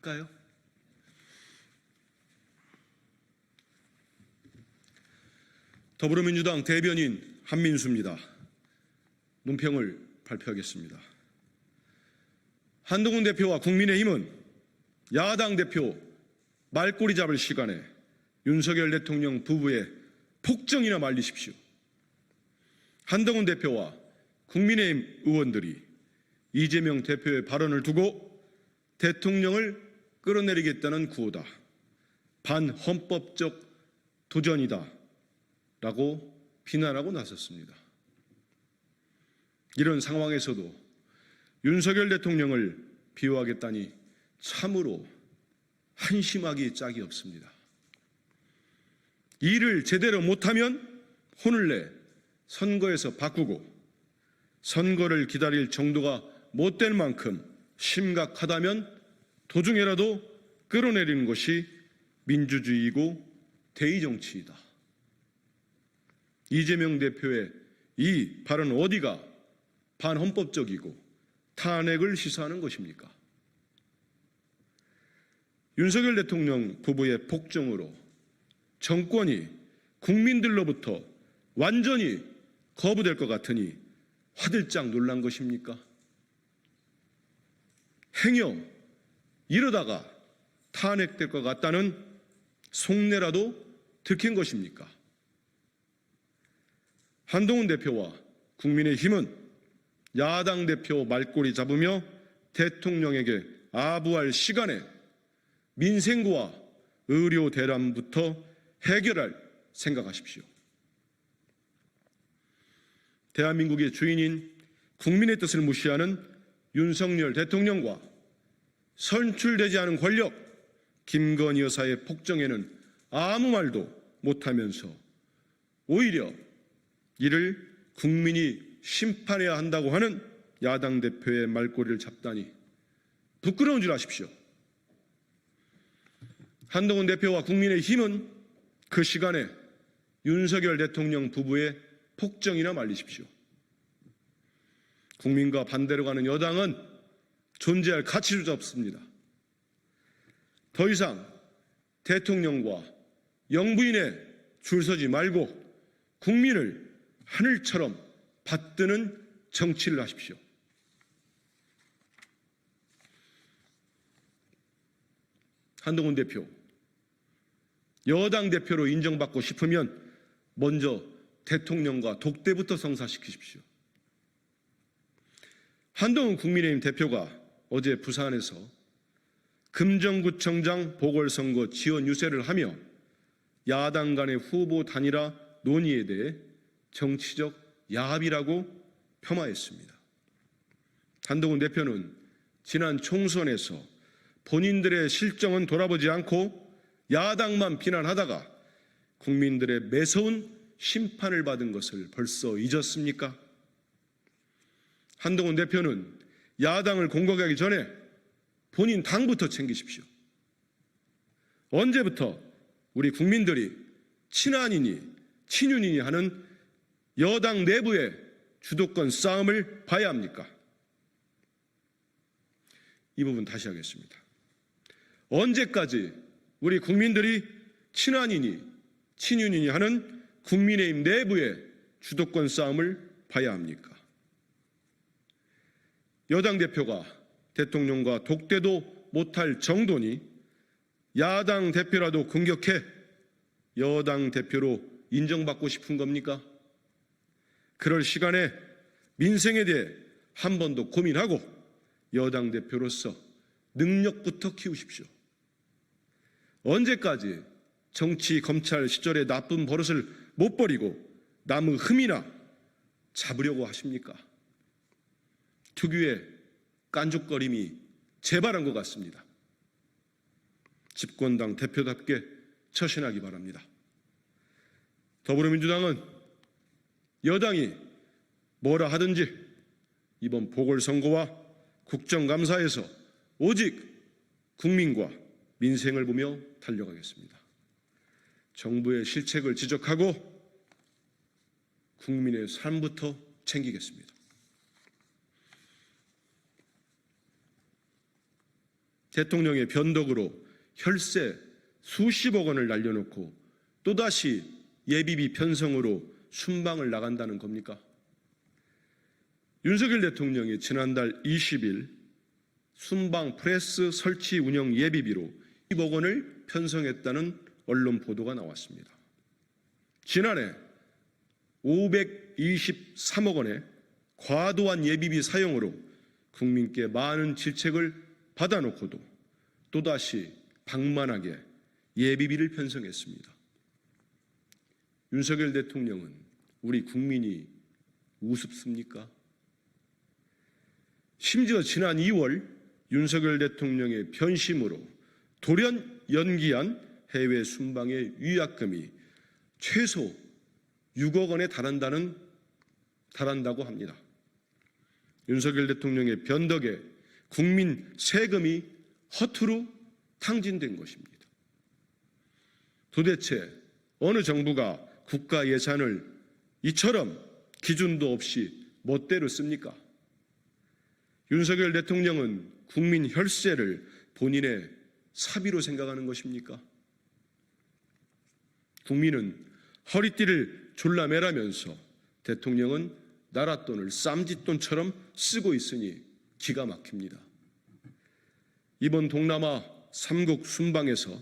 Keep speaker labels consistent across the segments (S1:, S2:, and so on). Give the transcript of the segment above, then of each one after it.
S1: 할까요? 더불어민주당 대변인 한민수입니다. 논평을 발표하겠습니다. 한동훈 대표와 국민의힘은 야당 대표 말꼬리 잡을 시간에 윤석열 대통령 부부의 폭정이나 말리십시오. 한동훈 대표와 국민의힘 의원들이 이재명 대표의 발언을 두고 대통령을 끌어내리겠다는 구호다. 반헌법적 도전이다. 라고 비난하고 나섰습니다. 이런 상황에서도 윤석열 대통령을 비호하겠다니 참으로 한심하기 짝이 없습니다. 일을 제대로 못하면 혼을 내 선거에서 바꾸고 선거를 기다릴 정도가 못될 만큼 심각하다면 도중에라도 끌어내리는 것이 민주주의이고 대의정치이다. 이재명 대표의 이 발언 어디가 반헌법적이고 탄핵을 시사하는 것입니까? 윤석열 대통령 부부의 폭정으로 정권이 국민들로부터 완전히 거부될 것 같으니 화들짝 놀란 것입니까? 행여 이러다가 탄핵될 것 같다는 속내라도 들킨 것입니까? 한동훈 대표와 국민의힘은 야당 대표 말꼬리 잡으며 대통령에게 아부할 시간에 민생과 의료 대란부터 해결할 생각하십시오. 대한민국의 주인인 국민의 뜻을 무시하는 윤석열 대통령과 선출되지 않은 권력 김건희 여사의 폭정에는 아무 말도 못하면서 오히려 이를 국민이 심판해야 한다고 하는 야당 대표의 말꼬리를 잡다니 부끄러운 줄 아십시오. 한동훈 대표와 국민의힘은 그 시간에 윤석열 대통령 부부의 폭정이나 말리십시오. 국민과 반대로 가는 여당은 존재할 가치조차 없습니다. 더 이상 대통령과 영부인에 줄 서지 말고 국민을 하늘처럼 받드는 정치를 하십시오. 한동훈 대표, 여당 대표로 인정받고 싶으면 먼저 대통령과 독대부터 성사시키십시오. 한동훈 국민의힘 대표가 어제 부산에서 금정구청장 보궐선거 지원 유세를 하며 야당 간의 후보 단일화 논의에 대해 정치적 야합이라고 폄하했습니다. 한동훈 대표는 지난 총선에서 본인들의 실정은 돌아보지 않고 야당만 비난하다가 국민들의 매서운 심판을 받은 것을 벌써 잊었습니까? 한동훈 대표는 야당을 공격하기 전에 본인 당부터 챙기십시오. 언제부터 우리 국민들이 친한이니 친윤이니 하는 여당 내부의 주도권 싸움을 봐야 합니까? 이 부분 다시 하겠습니다. 언제까지 우리 국민들이 친한이니 친윤이니 하는 국민의힘 내부의 주도권 싸움을 봐야 합니까? 여당 대표가 대통령과 독대도 못할 정도니 야당 대표라도 공격해 여당 대표로 인정받고 싶은 겁니까? 그럴 시간에 민생에 대해 한 번 더 고민하고 여당 대표로서 능력부터 키우십시오. 언제까지 정치 검찰 시절의 나쁜 버릇을 못 버리고 남의 흠이나 잡으려고 하십니까? 특유의 깐족거림이 재발한 것 같습니다. 집권당 대표답게 처신하기 바랍니다. 더불어민주당은 여당이 뭐라 하든지 이번 보궐선거와 국정감사에서 오직 국민과 민생을 보며 달려가겠습니다. 정부의 실책을 지적하고 국민의 삶부터 챙기겠습니다. 대통령의 변덕으로 혈세 수십억 원을 날려놓고 또다시 예비비 편성으로 순방을 나간다는 겁니까? 윤석열 대통령이 지난달 20일 순방 프레스 설치 운영 예비비로 10억 원을 편성했다는 언론 보도가 나왔습니다. 지난해 523억 원의 과도한 예비비 사용으로 국민께 많은 질책을 받아놓고도 또다시 방만하게 예비비를 편성했습니다. 윤석열 대통령은 우리 국민이 우습습니까? 심지어 지난 2월 윤석열 대통령의 변심으로 돌연 연기한 해외 순방의 위약금이 최소 6억 원에 달한다고 합니다. 윤석열 대통령의 변덕에 국민 세금이 허투루 탕진된 것입니다. 도대체 어느 정부가 국가 예산을 이처럼 기준도 없이 멋대로 씁니까? 윤석열 대통령은 국민 혈세를 본인의 사비로 생각하는 것입니까? 국민은 허리띠를 졸라매라면서 대통령은 나라 돈을 쌈짓돈처럼 쓰고 있으니 기가 막힙니다. 이번 동남아 3국 순방에서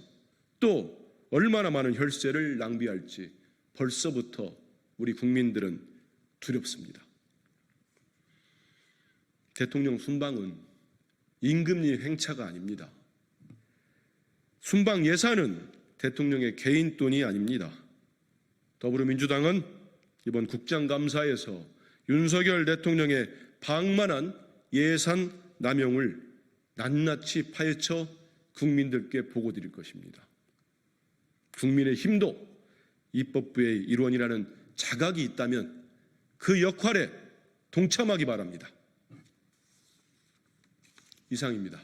S1: 또 얼마나 많은 혈세를 낭비할지 벌써부터 우리 국민들은 두렵습니다. 대통령 순방은 임금님 행차가 아닙니다. 순방 예산은 대통령의 개인 돈이 아닙니다. 더불어민주당은 이번 국정감사에서 윤석열 대통령의 방만한 예산 남용을 낱낱이 파헤쳐 국민들께 보고드릴 것입니다. 국민의힘도 입법부의 일원이라는 자각이 있다면 그 역할에 동참하기 바랍니다. 이상입니다.